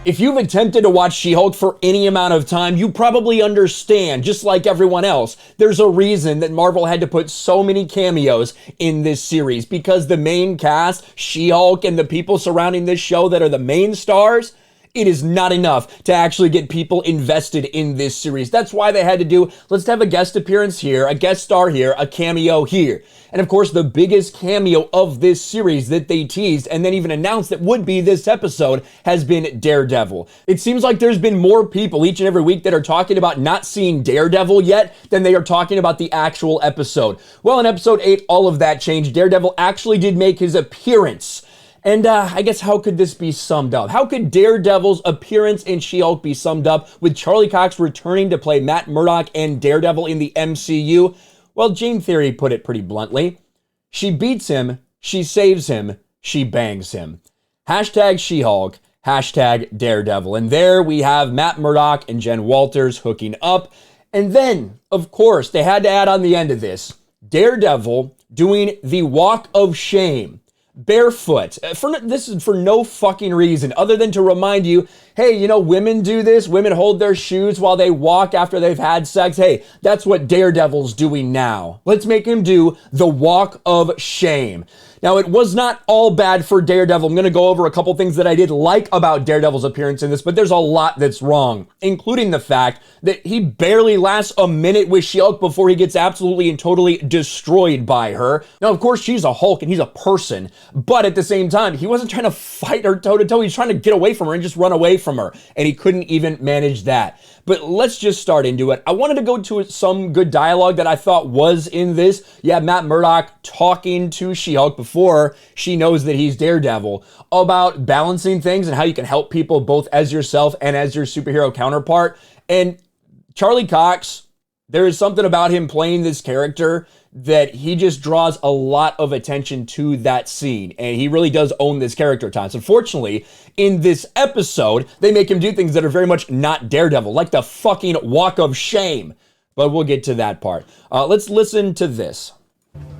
If you've attempted to watch She-Hulk for any amount of time, you probably understand, just like everyone else, there's a reason that Marvel had to put so many cameos in this series, because the main cast, She-Hulk, and the people surrounding this show that are the main stars, it is not enough to actually get people invested in this series. That's why they had to do, let's have a guest appearance here, a guest star here, a cameo here. And of course, the biggest cameo of this series that they teased and then even announced that would be this episode has been Daredevil. It seems like there's been more people each and every week that are talking about not seeing Daredevil yet than they are talking about the actual episode. Well, in episode 8, all of that changed. Daredevil actually did make his appearance. And I guess how could this be summed up? How could Daredevil's appearance in She-Hulk be summed up with Charlie Cox returning to play Matt Murdock and Daredevil in the MCU? Well, Jane Theory put it pretty bluntly. She beats him, she saves him, she bangs him. Hashtag She-Hulk, hashtag Daredevil. And there we have Matt Murdock and Jen Walters hooking up. And then, of course, they had to add on the end of this, Daredevil doing the walk of shame. Barefoot. This is for no fucking reason other than to remind you, hey, you know, women do this. Women hold their shoes while they walk after they've had sex. Hey, that's what Daredevil's doing now. Let's make him do the walk of shame. Now, it was not all bad for Daredevil. I'm going to go over a couple things that I did like about Daredevil's appearance in this, but there's a lot that's wrong, including the fact that he barely lasts a minute with She-Hulk before he gets absolutely and totally destroyed by her. Now, of course, she's a Hulk and he's a person, but at the same time, he wasn't trying to fight her toe-to-toe. He's trying to get away from her and just run away from her, and he couldn't even manage that. But let's just start into it. I wanted to go to some good dialogue that I thought was in this. Yeah, Matt Murdock talking to She-Hulk before she knows that he's Daredevil about balancing things and how you can help people both as yourself and as your superhero counterpart. And Charlie Cox, there is something about him playing this character that he just draws a lot of attention to that scene, and he really does own this character at times. Unfortunately, in this episode, they make him do things that are very much not Daredevil, like the fucking walk of shame. But we'll get to that part. Let's listen to this.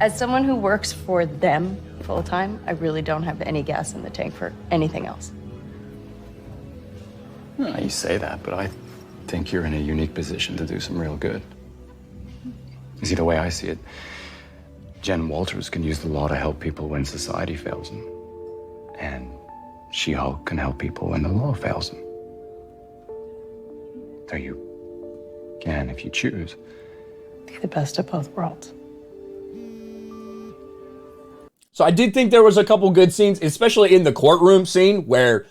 As someone who works for them full time, I really don't have any gas in the tank for anything else. Well, you say that, but I think you're in a unique position to do some real good. You see, the way I see it, Jen Walters can use the law to help people when society fails them. And She-Hulk can help people when the law fails them. So you can, if you choose, Be the best of both worlds. So I did think there was a couple good scenes, especially in the courtroom scene where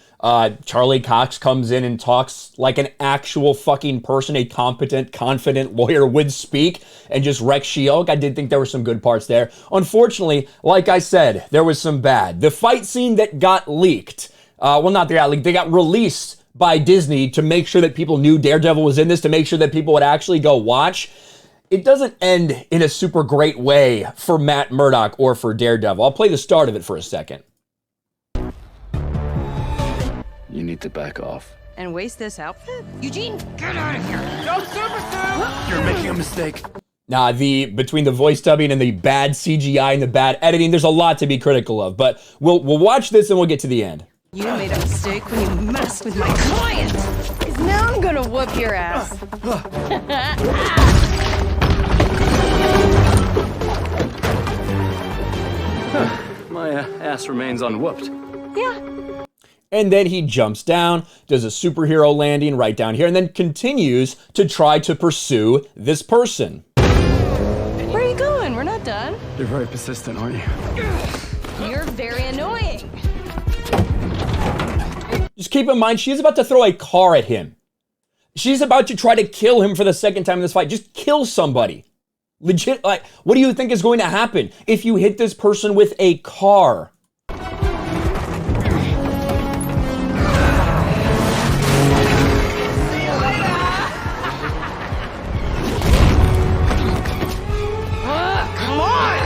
Charlie Cox comes in and talks like an actual fucking person, a competent, confident lawyer would speak, and just wrecks She-Hulk. I did think there were some good parts there. Unfortunately, like I said, there was some bad. The fight scene that got leaked, well, not they got leaked, they got released by Disney to make sure that people knew Daredevil was in this, to make sure that people would actually go watch. It doesn't end in a super great way for Matt Murdock or for Daredevil. I'll play the start of it for a second. you need to back off. And waste this outfit? Eugene, get out of here! No super suit! You're making a mistake. Nah, between the voice dubbing and the bad CGI and the bad editing, there's a lot to be critical of. But we'll watch this and we'll get to the end. You made a mistake when you messed with my client! 'Cause now I'm gonna whoop your ass. My ass remains unwhooped. Yeah. And then he jumps down, does a superhero landing right down here, and then continues to try to pursue this person. Where are you going? We're not done. You're very persistent, aren't you? You're very annoying. Just keep in mind, she's about to throw a car at him. She's about to try to kill him for the second time in this fight. Just kill somebody. Legit, like, what do you think is going to happen if you hit this person with a car? Come on!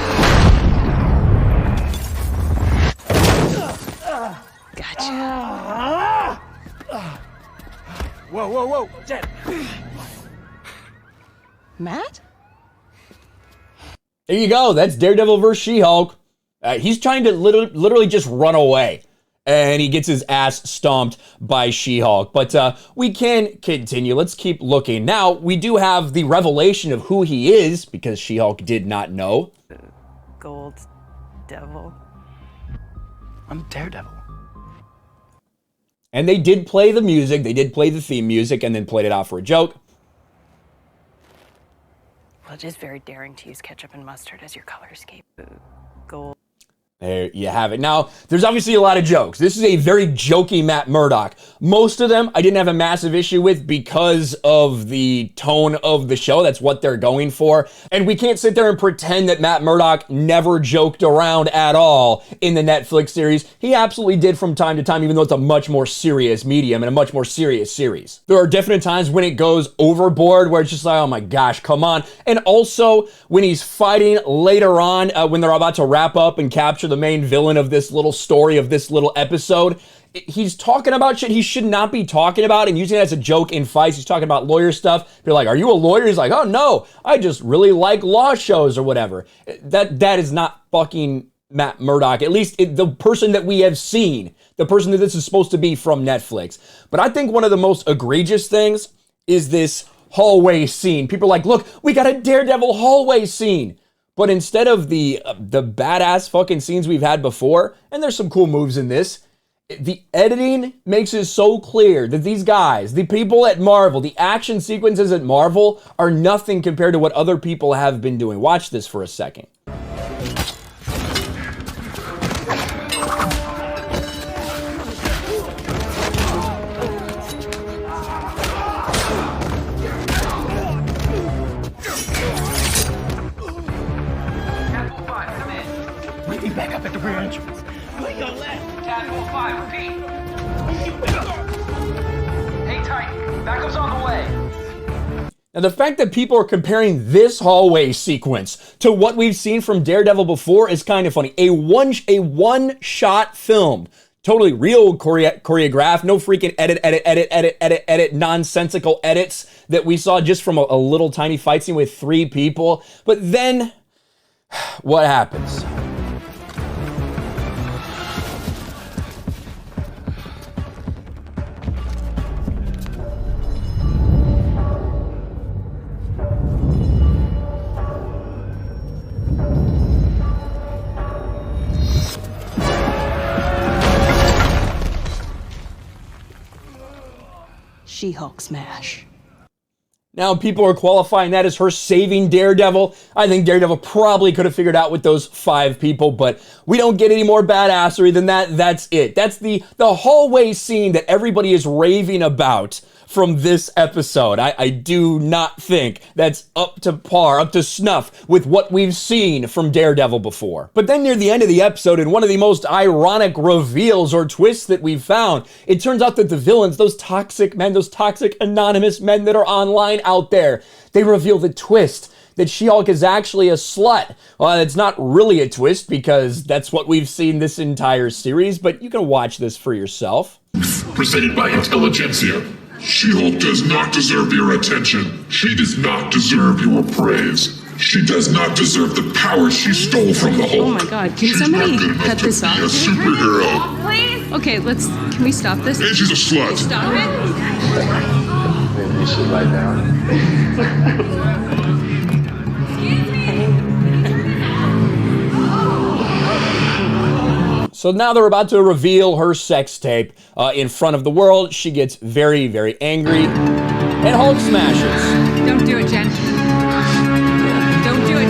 Gotcha. Whoa, Jen. Matt? There you go. That's Daredevil vs. She-Hulk. He's trying to literally just run away. and he gets his ass stomped by She-Hulk. But we can continue. Let's keep looking. Now, we do have the revelation of who he is, because She-Hulk did not know. Gold Devil. I'm Daredevil. And they did play the music. They did play the theme music and then played it out for a joke. Well, it is very daring to use ketchup and mustard as your color scheme. Gold. There you have it. Now, there's obviously a lot of jokes. This is a very jokey Matt Murdock. Most of them I didn't have a massive issue with because of the tone of the show. That's what they're going for. And we can't sit there and pretend that Matt Murdock never joked around at all in the Netflix series. He absolutely did from time to time, even though it's a much more serious medium and a much more serious series. There are definite times when it goes overboard where it's just like, oh my gosh, come on. And also when he's fighting later on, when they're about to wrap up and capture the main villain of this little story, of this little episode, he's talking about shit he should not be talking about and using it as a joke in fights. He's talking about lawyer stuff. You're like, are you a lawyer? He's like, oh no, I just really like law shows or whatever. That is not fucking Matt Murdock, at least the person that we have seen, the person that this is supposed to be from Netflix. But I think one of the most egregious things is this hallway scene. People are like, look, we got a Daredevil hallway scene. But instead of the badass fucking scenes we've had before, and there's some cool moves in this, the editing makes it so clear that these guys, the people at Marvel, the action sequences at Marvel are nothing compared to what other people have been doing. Watch this for a second. Back up at the rear entrance. Play your left. Tadpole 5, repeat. Hey, Titan, backup's on the way. Now, the fact that people are comparing this hallway sequence to what we've seen from Daredevil before is kind of funny. A one-shot film. Totally real choreographed, no freaking edit, nonsensical edits that we saw just from a little tiny fight scene with 3 people. But then, what happens? She-Hulk smash. Now people are qualifying that as her saving Daredevil. I think Daredevil probably could have figured out with those 5 people, but we don't get any more badassery than that. That's it. That's the hallway scene that everybody is raving about from this episode. I do not think that's up to par, up to snuff with what we've seen from Daredevil before. But then near the end of the episode, in one of the most ironic reveals or twists that we've found, it turns out that the villains, those toxic men, those toxic anonymous men that are online out there, they reveal the twist that She-Hulk is actually a slut. Well, it's not really a twist because that's what we've seen this entire series, but you can watch this for yourself. Presented by Intelligentsia. She-Hulk does not deserve your attention. She does not deserve your praise. She does not deserve the power she stole from the Hulk. Oh my god, can She's somebody not good enough cut to this be off? a superhero. Please? Okay, can we stop this? And she's a slut. Stop it? Maybe you should lie down. So now they're about to reveal her sex tape in front of the world. She gets very, very angry and Hulk smashes. Don't do it, Jen. Don't do it.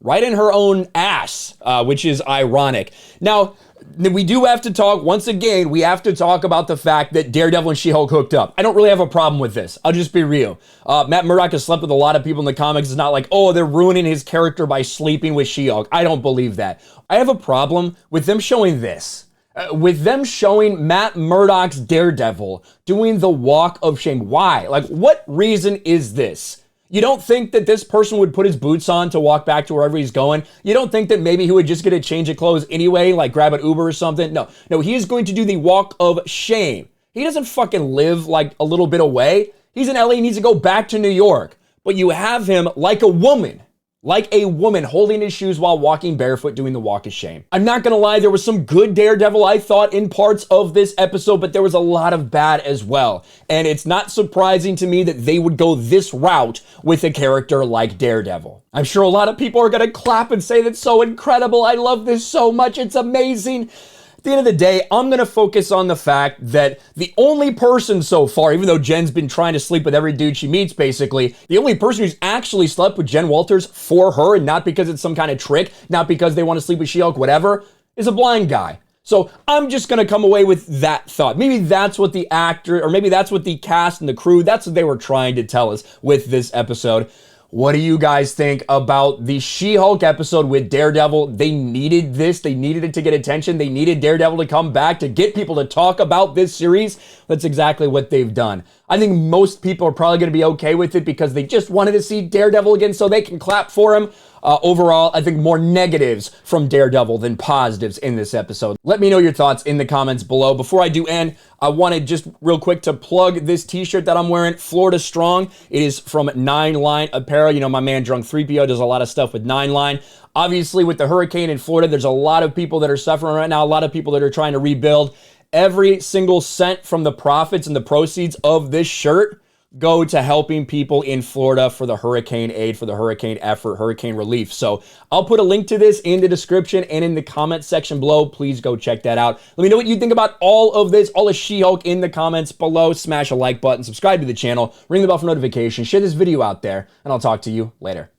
Right in her own ass, which is ironic. Now, we do have to talk, once again, we have to talk about the fact that Daredevil and She-Hulk hooked up. I don't really have a problem with this. I'll just be real. Matt Murdock has slept with a lot of people in the comics. It's not like, oh, they're ruining his character by sleeping with She-Hulk. I don't believe that. I have a problem with them showing this. With them showing Matt Murdock's Daredevil doing the walk of shame. Why? Like, what reason is this? You don't think that this person would put his boots on to walk back to wherever he's going? You don't think that maybe he would just get a change of clothes anyway, like grab an Uber or something? No, he is going to do the walk of shame. He doesn't fucking live like a little bit away. He's in LA, he needs to go back to New York. But you have him like a woman like a woman holding his shoes while walking barefoot doing the walk of shame. I'm not gonna lie, there was some good Daredevil, I thought, in parts of this episode, but there was a lot of bad as well. And it's not surprising to me that they would go this route with a character like Daredevil. I'm sure a lot of people are gonna clap and say that's so incredible, I love this so much, it's amazing. At the end of the day, I'm going to focus on the fact that the only person so far, even though Jen's been trying to sleep with every dude she meets, basically, the only person who's actually slept with Jen Walters for her, and not because it's some kind of trick, not because they want to sleep with She-Hulk, whatever, is a blind guy. So I'm just going to come away with that thought. Maybe that's what the actor, or maybe that's what the cast and the crew, that's what they were trying to tell us with this episode. What do you guys think about the She-Hulk episode with Daredevil? They needed this. They needed it to get attention. They needed Daredevil to come back to get people to talk about this series. That's exactly what they've done. I think most people are probably going to be okay with it because they just wanted to see Daredevil again so they can clap for him. Overall, I think more negatives from Daredevil than positives in this episode. Let me know your thoughts in the comments below. Before I do end, I wanted just real quick to plug this t-shirt that I'm wearing, Florida Strong. It is from 9 Line Apparel. You know, my man Drunk 3PO does a lot of stuff with 9 Line. Obviously, with the hurricane in Florida, there's a lot of people that are suffering right now, a lot of people that are trying to rebuild. Every single cent from the profits and the proceeds of this shirt go to helping people in Florida for the hurricane aid, for the hurricane effort, hurricane relief. So I'll put a link to this in the description and in the comment section below. Please go check that out. Let me know what you think about all of this, all of She-Hulk in the comments below. Smash a like button, subscribe to the channel, ring the bell for notifications, share this video out there, and I'll talk to you later.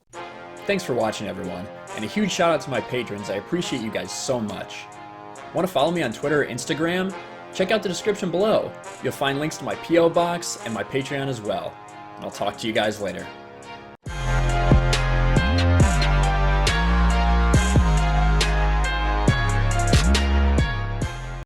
Thanks for watching, everyone. And a huge shout out to my patrons. I appreciate you guys so much. Want to follow me on Twitter or Instagram? Check out the description below. You'll find links to my P.O. box and my Patreon as well. And I'll talk to you guys later.